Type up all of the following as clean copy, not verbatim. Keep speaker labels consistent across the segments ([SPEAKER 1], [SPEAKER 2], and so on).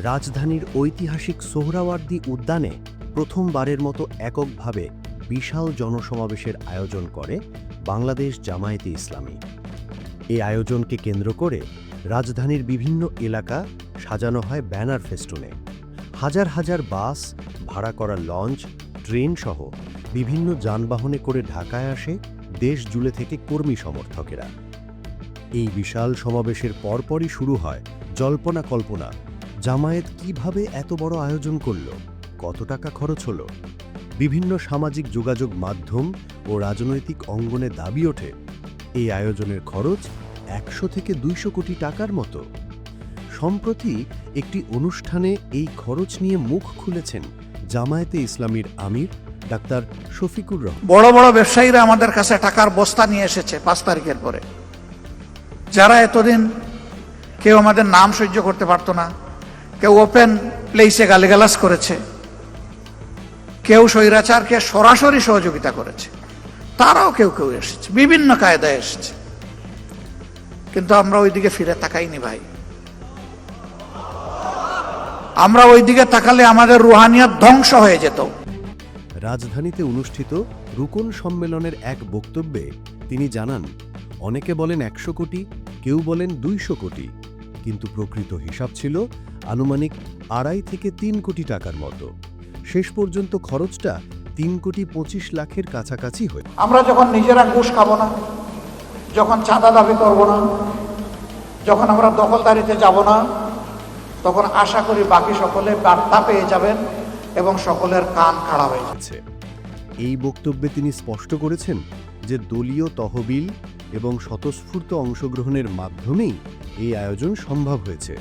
[SPEAKER 1] রাজধানীর ঐতিহাসিক সোহরাওয়ার্দী উদ্যানে প্রথমবারের মতো এককভাবে বিশাল জনসমাবেশের আয়োজন করে বাংলাদেশ জামায়াতে ইসলামী। এই আয়োজনকে কেন্দ্র করে রাজধানীর বিভিন্ন এলাকা সাজানো হয় ব্যানার ফেস্টুনে। হাজার হাজার বাস, ভাড়া করা লঞ্চ, ট্রেন সহ বিভিন্ন যানবাহনে করে ঢাকায় আসে দেশ জুড়ে থেকে কর্মী সমর্থকেরা। এই বিশাল সমাবেশের পরপরই শুরু হয় জল্পনা কল্পনা। জামায়াত কিভাবে এত বড় আয়োজন করল, কত টাকা খরচ হলো? বিভিন্ন সামাজিক যোগাযোগ মাধ্যম ও রাজনৈতিক অঙ্গনে দাবি ওঠে এই আয়োজনের খরচ 100 থেকে 200 কোটি টাকার মতো। সম্প্রতি একটি অনুষ্ঠানে এই খরচ নিয়ে মুখ খুলেছেন জামায়াতে ইসলামীর আমির ডাক্তার শফিকুর রহমান।
[SPEAKER 2] বড় বড় ব্যবসায়ীরা আমাদের কাছে টাকার বস্তা নিয়ে এসেছে 5 তারিখের পরে, যারা এতদিন কেউ আমাদের নাম সহ্য করতে পারত না, কেউ ওপেন প্লেসে গালিগালাজ করেছে, কেউ স্বৈরাচারকে সরাসরি সহযোগিতা করেছে, তারাও কেউ কেউ এসেছে, বিভিন্ন কায়দায় এসেছে। কিন্তু আমরা ওইদিকে ফিরে তাকাইনি ভাই। আমরা ওইদিকে তাকালে আমাদের রুহানিয়াত ধ্বংস হয়ে যেত।
[SPEAKER 1] রাজধানীতে অনুষ্ঠিত রুকন সম্মেলনের এক বক্তব্যে তিনি জানান, অনেকে বলেন 100 কোটি, কেউ বলেন 200 কোটি, কিন্তু প্রকৃত হিসাব ছিল আনুমানিক 2.5 থেকে 3 কোটি টাকার মতো। শেষ পর্যন্ত খরচটা 3,25,00,000-এর কাছাকাছি হয়।
[SPEAKER 2] আমরা যখন নিজেরা ঘুষ খাবো না, যখন চাঁদা দাবি করব না, যখন আমরা দখলদারিতে যাব না, তখন আশা করি বাকি সকলে বার্তা পেয়ে যাবেন এবং সকলের কান খাড়া হয়ে যাচ্ছে।
[SPEAKER 1] এই বক্তব্যে তিনি স্পষ্ট করেছেন যে দলীয় তহবিল এবং স্বতঃস্ফূর্ত অংশগ্রহণের মাধ্যমেই এই আয়োজন সম্ভব হয়েছে।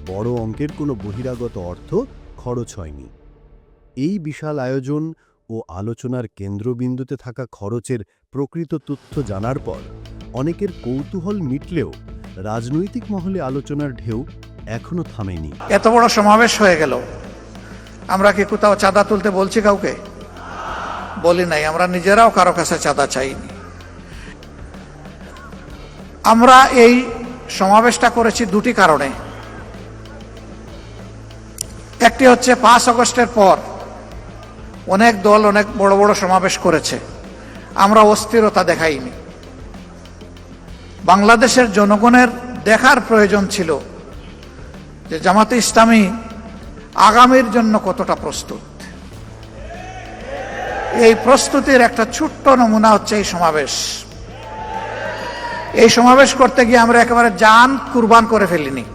[SPEAKER 1] বড় অঙ্কের কোনো বহিরাগত অর্থ খরচ হয়নি। এই বিশাল আয়োজন ও আলোচনার কেন্দ্রবিন্দুতে থাকা খরচের প্রকৃত তথ্য জানার পর অনেকের কৌতূহল মিটলেও রাজনৈতিক মহলে আলোচনার ঢেউ এখনো থামেনি।
[SPEAKER 2] এত বড় সমাবেশ হয়ে গেল, আমরা কি কোথাও চাঁদা তুলতে বলছি? কাউকে বলি নাই। আমরা নিজেরাও কারো কাছে চাঁদা চাইনি। আমরা এই সমাবেশটা করেছি দুটি কারণে। একটি হচ্ছে 5 আগস্টের পর অনেক দল অনেক বড় বড় সমাবেশ করেছে, আমরা অস্থিরতা দেখাইনি। বাংলাদেশের জনগণের দেখার প্রয়োজন ছিল যে জামাতে ইসলামী আগামীর জন্য কতটা প্রস্তুত। এই প্রস্তুতির একটা ছোট্ট নমুনা হচ্ছে এই সমাবেশ। এই সমাবেশ করতে গিয়ে আমরা একেবারে জান কুরবান করে ফেলিনি।